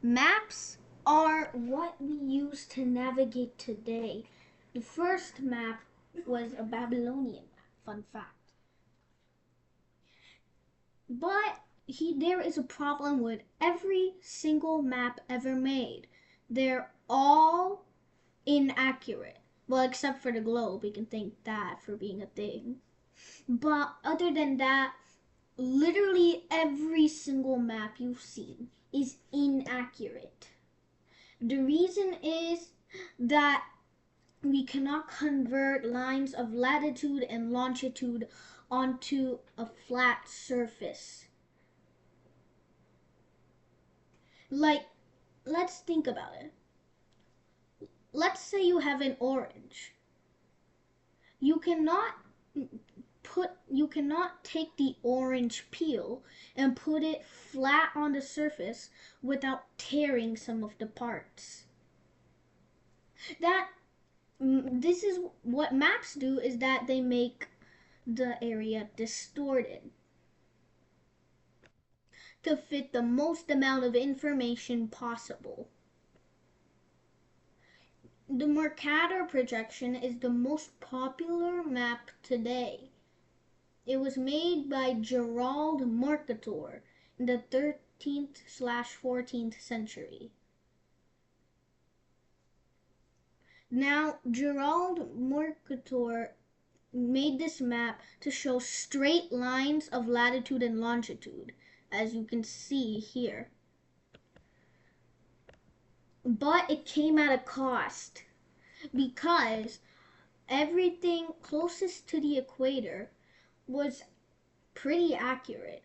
Maps are what we use to navigate today. The first map was a Babylonian map, fun fact. But there is a problem with every single map ever made. They're all inaccurate. Well, except for the globe, we can thank that for being a thing. But other than that, literally every single map you've seen is inaccurate. The reason is that we cannot convert lines of latitude and longitude onto a flat surface. Like, let's think about it. Let's say you have an orange. You cannot take the orange peel and put it flat on the surface without tearing some of the parts. This is what maps do, is that they make the area distorted to fit the most amount of information possible. The Mercator Projection is the most popular map today. It was made by Gerald Mercator in the 13th/14th century. Now, Gerald Mercator made this map to show straight lines of latitude and longitude, as you can see here. But it came at a cost, because everything closest to the equator was pretty accurate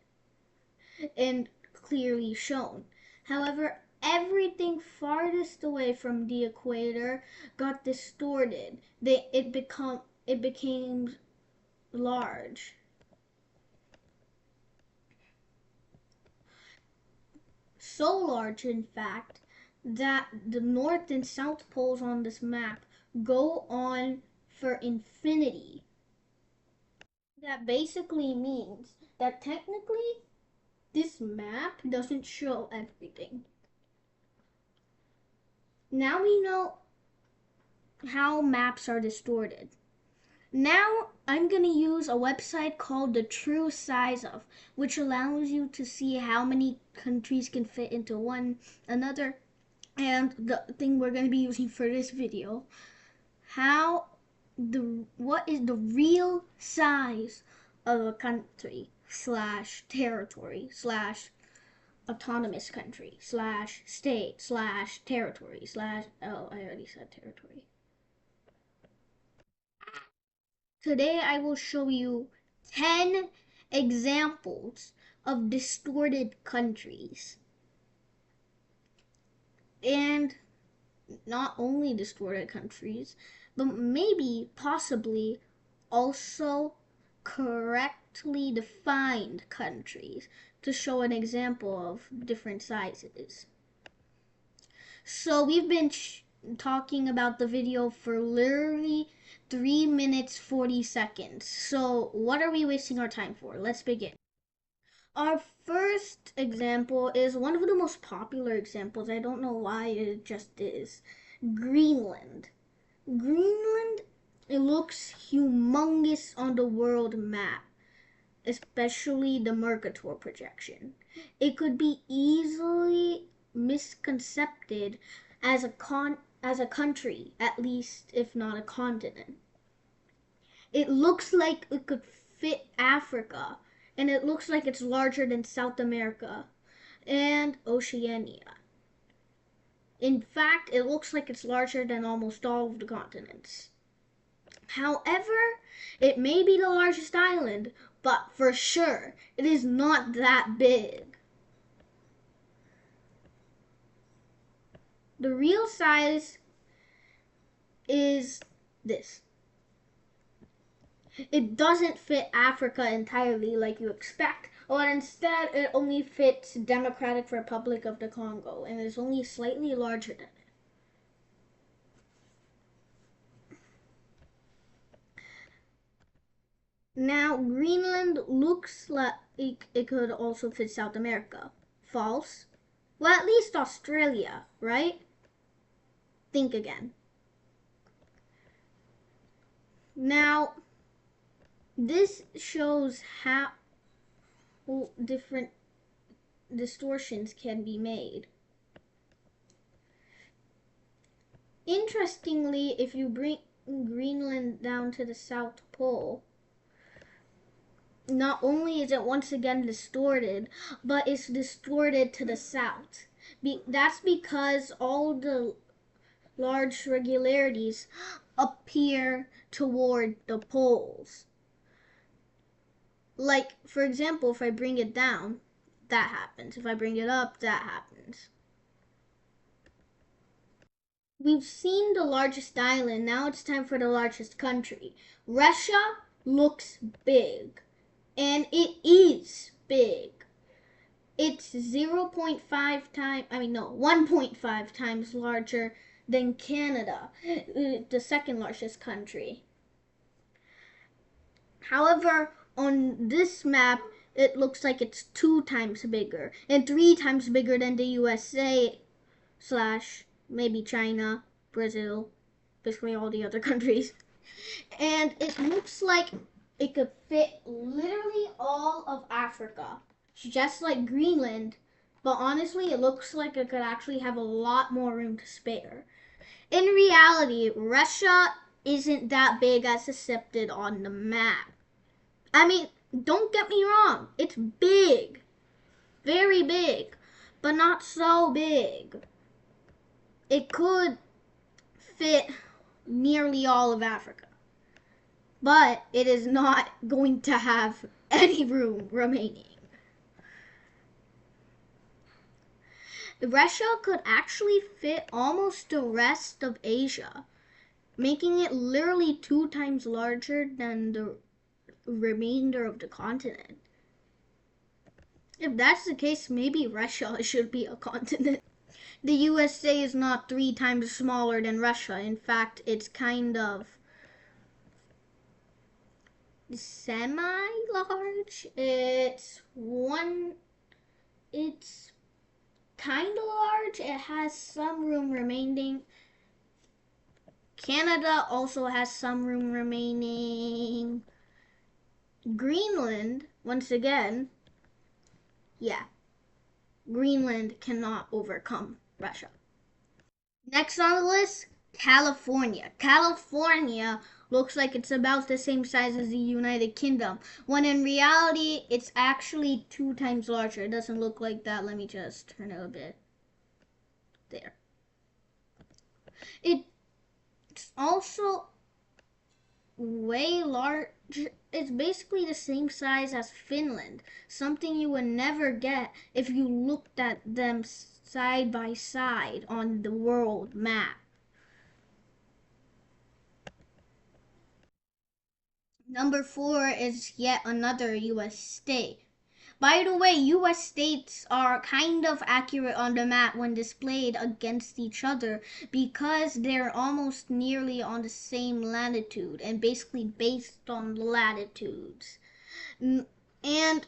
and clearly shown. However, everything farthest away from the equator got distorted. It became large. So large, in fact, that the north and south poles on this map go on for infinity. That basically means that technically this map doesn't show everything. Now we know how maps are distorted. Now I'm going to use a website called the True Size Of, which allows you to see how many countries can fit into one another. And the thing we're going to be using for this video, what is the real size of a country / territory / autonomous country / state / territory / oh, I already said territory. Today I will show you 10 examples of distorted countries. And not only distorted countries, but maybe, possibly, also correctly defined countries to show an example of different sizes. So we've been talking about the video for literally 3 minutes 40 seconds. So what are we wasting our time for? Let's begin. Our first example is one of the most popular examples. I don't know why, it just is. Greenland. Greenland, it looks humongous on the world map, especially the Mercator projection. It could be easily misconcepted as a country, at least if not a continent. It looks like it could fit Africa, and it looks like it's larger than South America and Oceania. In fact, it looks like it's larger than almost all of the continents. However, it may be the largest island, but for sure, it is not that big. The real size is this. It doesn't fit Africa entirely like you expect, but instead it only fits Democratic Republic of the Congo, and is only slightly larger than it. Now, Greenland looks like it could also fit South America. False. Well, at least Australia, right? Think again. Now, this shows how different distortions can be made. Interestingly, if you bring Greenland down to the South Pole, not only is it once again distorted, but it's distorted to the south. That's because all the large regularities appear toward the poles. Like, for example, if I bring it down, that happens. If I bring it up, that happens. We've seen the largest island. Now it's time for the largest country. Russia looks big, and it is big. It's 0.5 times, 1.5 times larger than Canada, the second largest country. However, on this map, it looks like it's 2 times bigger and 3 times bigger than the USA slash maybe China, Brazil, basically all the other countries. And it looks like it could fit literally all of Africa, just like Greenland. But honestly, it looks like it could actually have a lot more room to spare. In reality, Russia isn't that big as depicted on the map. I mean, don't get me wrong, it's big, very big, but not so big. It could fit nearly all of Africa, but it is not going to have any room remaining. Russia could actually fit almost the rest of Asia, making it literally 2 times larger than the remainder of the continent. If that's the case, maybe Russia should be a continent. The USA is not 3 times smaller than Russia. In fact, it's kind of semi-large. It's kind of large. It has some room remaining. Canada also has some room remaining. Greenland, once again, yeah, Greenland cannot overcome Russia. Next on the list, California. California looks like it's about the same size as the United Kingdom, when in reality, it's actually 2 times larger. It doesn't look like that. Let me just turn it a bit. There. It's also way large. It's basically the same size as Finland, something you would never get if you looked at them side by side on the world map. Number 4 is yet another US state. By the way, US states are kind of accurate on the map when displayed against each other because they're almost nearly on the same latitude and basically based on latitudes. And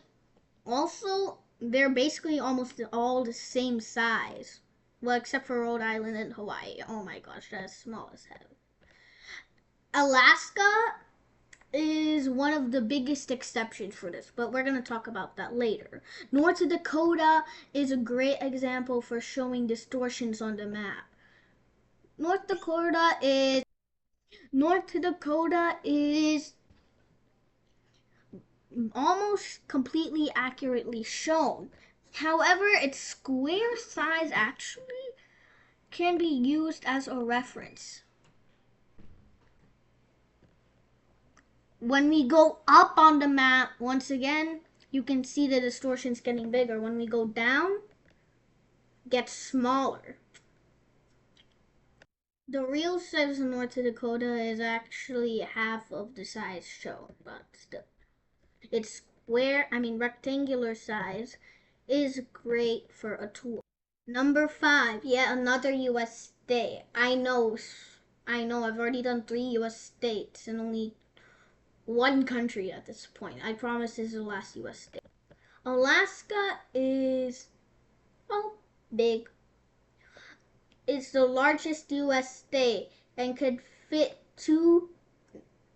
also, they're basically almost all the same size. Well, except for Rhode Island and Hawaii. Oh my gosh, that's small as hell. Alaska is one of the biggest exceptions for this, but we're going to talk about that later. North Dakota is a great example for showing distortions on the map. North Dakota is almost completely accurately shown. However, its square size actually can be used as a reference. When we go up on the map, once again, you can see the distortions getting bigger. When we go down, it gets smaller. The real size of North Dakota is actually half of the size shown, but still. Its rectangular size is great for a tool. Number 5, yet another US state. I know, I've already done 3 US states and only one country at this point. I promise this is the last US state. Alaska is, well, big. It's the largest U.S. state and could fit 2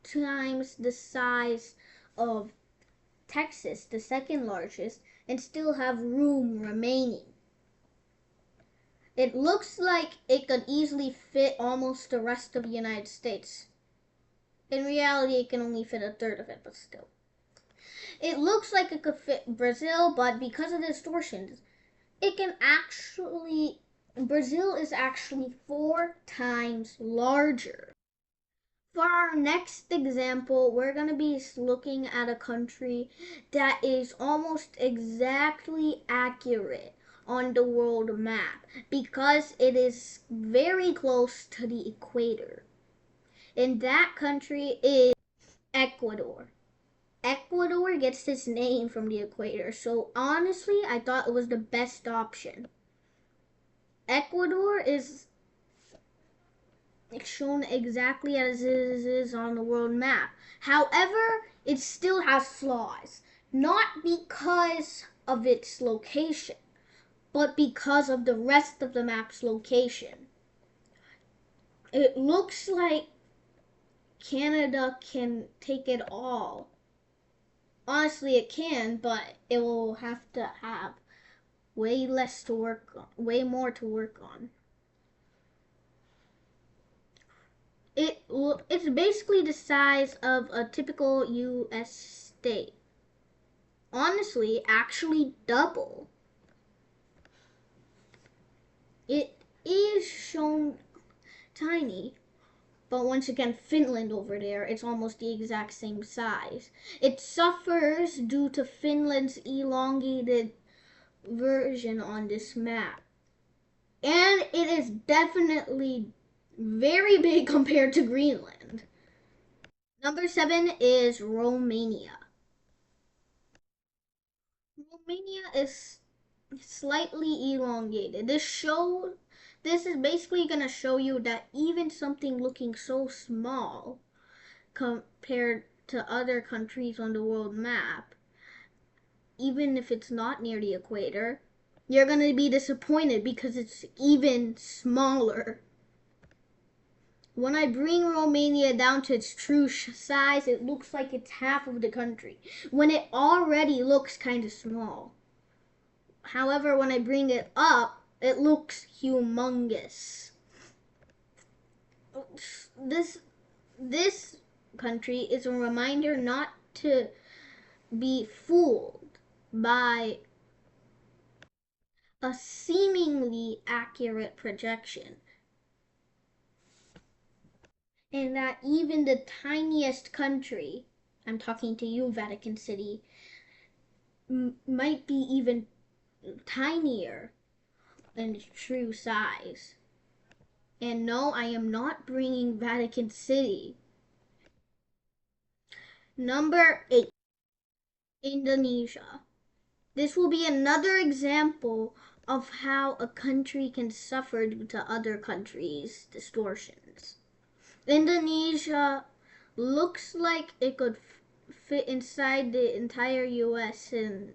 times the size of Texas, the second largest, and still have room remaining. It looks like it could easily fit almost the rest of the United States. In reality, it can only fit a third of it, but still. It looks like it could fit Brazil, but because of the distortions, it can actually, Brazil is actually 4 times larger. For our next example, we're going to be looking at a country that is almost exactly accurate on the world map because it is very close to the equator. And that country is Ecuador. Ecuador gets its name from the equator, so honestly, I thought it was the best option. Ecuador is shown exactly as it is on the world map. However, it still has flaws, not because of its location, but because of the rest of the map's location. It looks like Canada can take it all. Honestly, it can, but it will have to have way less to work on, way more to work on. It's basically the size of a typical U.S. state. Honestly, actually double. It is shown tiny, but once again, Finland over there, it's almost the exact same size. It suffers due to Finland's elongated version on this map. And it is definitely very big compared to Greenland. Number 7 is Romania. Romania is slightly elongated. This is basically going to show you that even something looking so small compared to other countries on the world map, even if it's not near the equator, you're going to be disappointed because it's even smaller. When I bring Romania down to its true size, it looks like it's half of the country, when it already looks kind of small. However, when I bring it up, it looks humongous. This country is a reminder not to be fooled by a seemingly accurate projection, and that even the tiniest country, I'm talking to you, Vatican City, might be even tinier in its true size. And no, I am not bringing Vatican City. Number 8, Indonesia. This will be another example of how a country can suffer due to other countries' distortions. Indonesia looks like it could fit inside the entire US and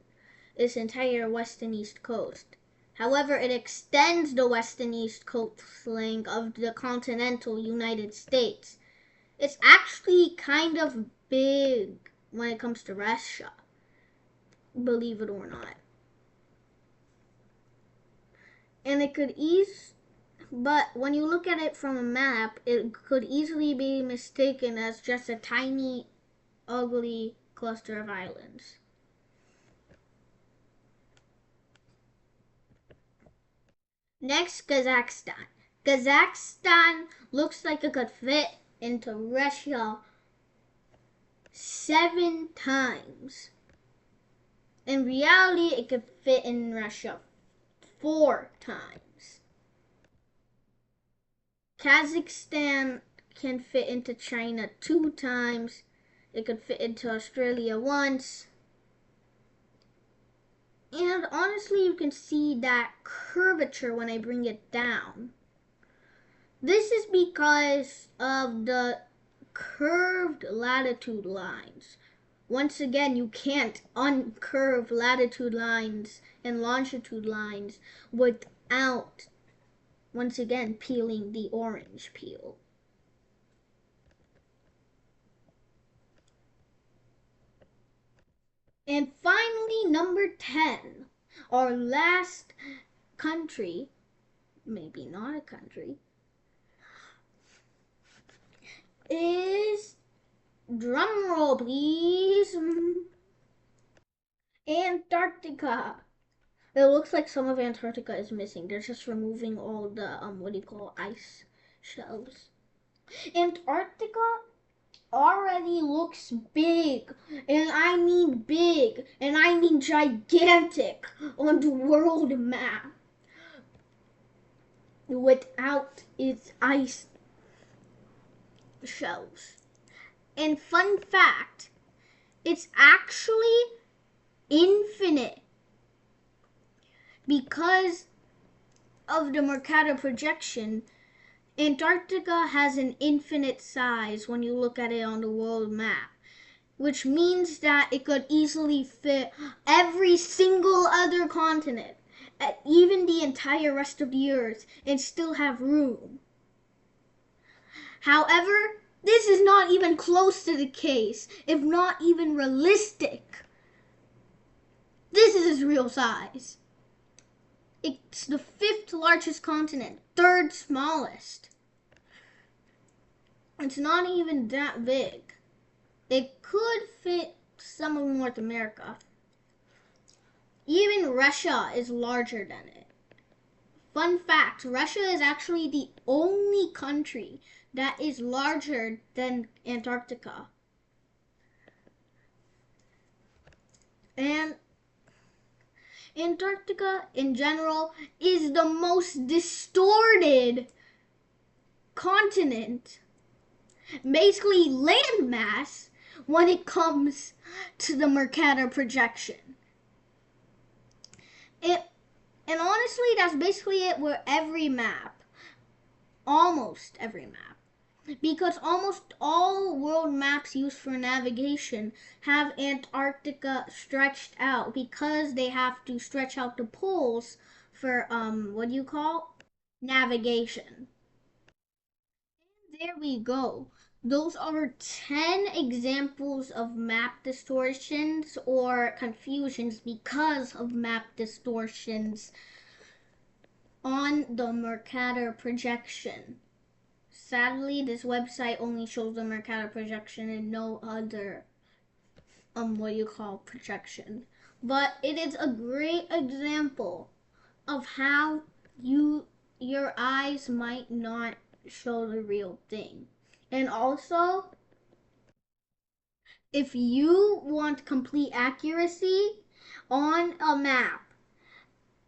its entire west and east coast. However, it extends the west and east coastline of the continental United States. It's actually kind of big when it comes to Russia, believe it or not. And it could but when you look at it from a map, it could easily be mistaken as just a tiny, ugly cluster of islands. Next, Kazakhstan. Kazakhstan looks like it could fit into Russia 7 times. In reality, it could fit in Russia 4 times. Kazakhstan can fit into China 2 times. It could fit into Australia once. And honestly, you can see that curvature when I bring it down. This is because of the curved latitude lines. Once again, you can't uncurve latitude lines and longitude lines with without, once again, peeling the orange peel. And finally, number 10, our last country, maybe not a country, is, drumroll please, Antarctica. It looks like some of Antarctica is missing. They're just removing all the, what do you call, ice shelves. Antarctica already looks big, and I mean big, and I mean gigantic on the world map without its ice shelves. And fun fact, it's actually infinite because of the Mercator projection. Antarctica has an infinite size when you look at it on the world map, which means that it could easily fit every single other continent, even the entire rest of the earth, and still have room. However, this is not even close to the case, if not even realistic. This is its real size. It's the 5th largest continent, 3rd smallest. It's not even that big. It could fit some of North America. Even Russia is larger than it. Fun fact, Russia is actually the only country that is larger than Antarctica. And Antarctica in general is the most distorted continent, basically landmass, when it comes to the Mercator projection. And honestly, that's basically it with every map. Almost every map. Because almost all world maps used for navigation have Antarctica stretched out because they have to stretch out the poles for, what do you call? Navigation. There we go. Those are 10 examples of map distortions or confusions because of map distortions on the Mercator projection. Sadly, this website only shows the Mercator projection and no other, what you call, projection. But it is a great example of how your eyes might not show the real thing. And also, if you want complete accuracy on a map,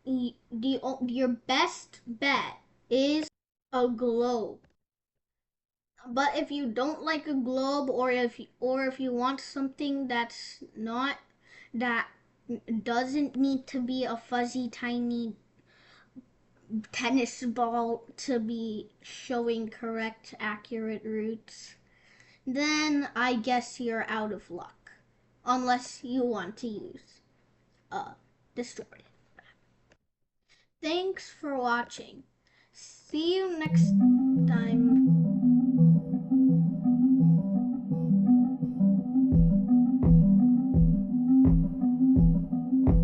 your best bet is a globe. But if you don't like a globe, or if you want something that's not, that doesn't need to be a fuzzy tiny tennis ball to be showing correct accurate routes, then I guess you're out of luck, unless you want to use distorted. Thanks for watching. See you next time.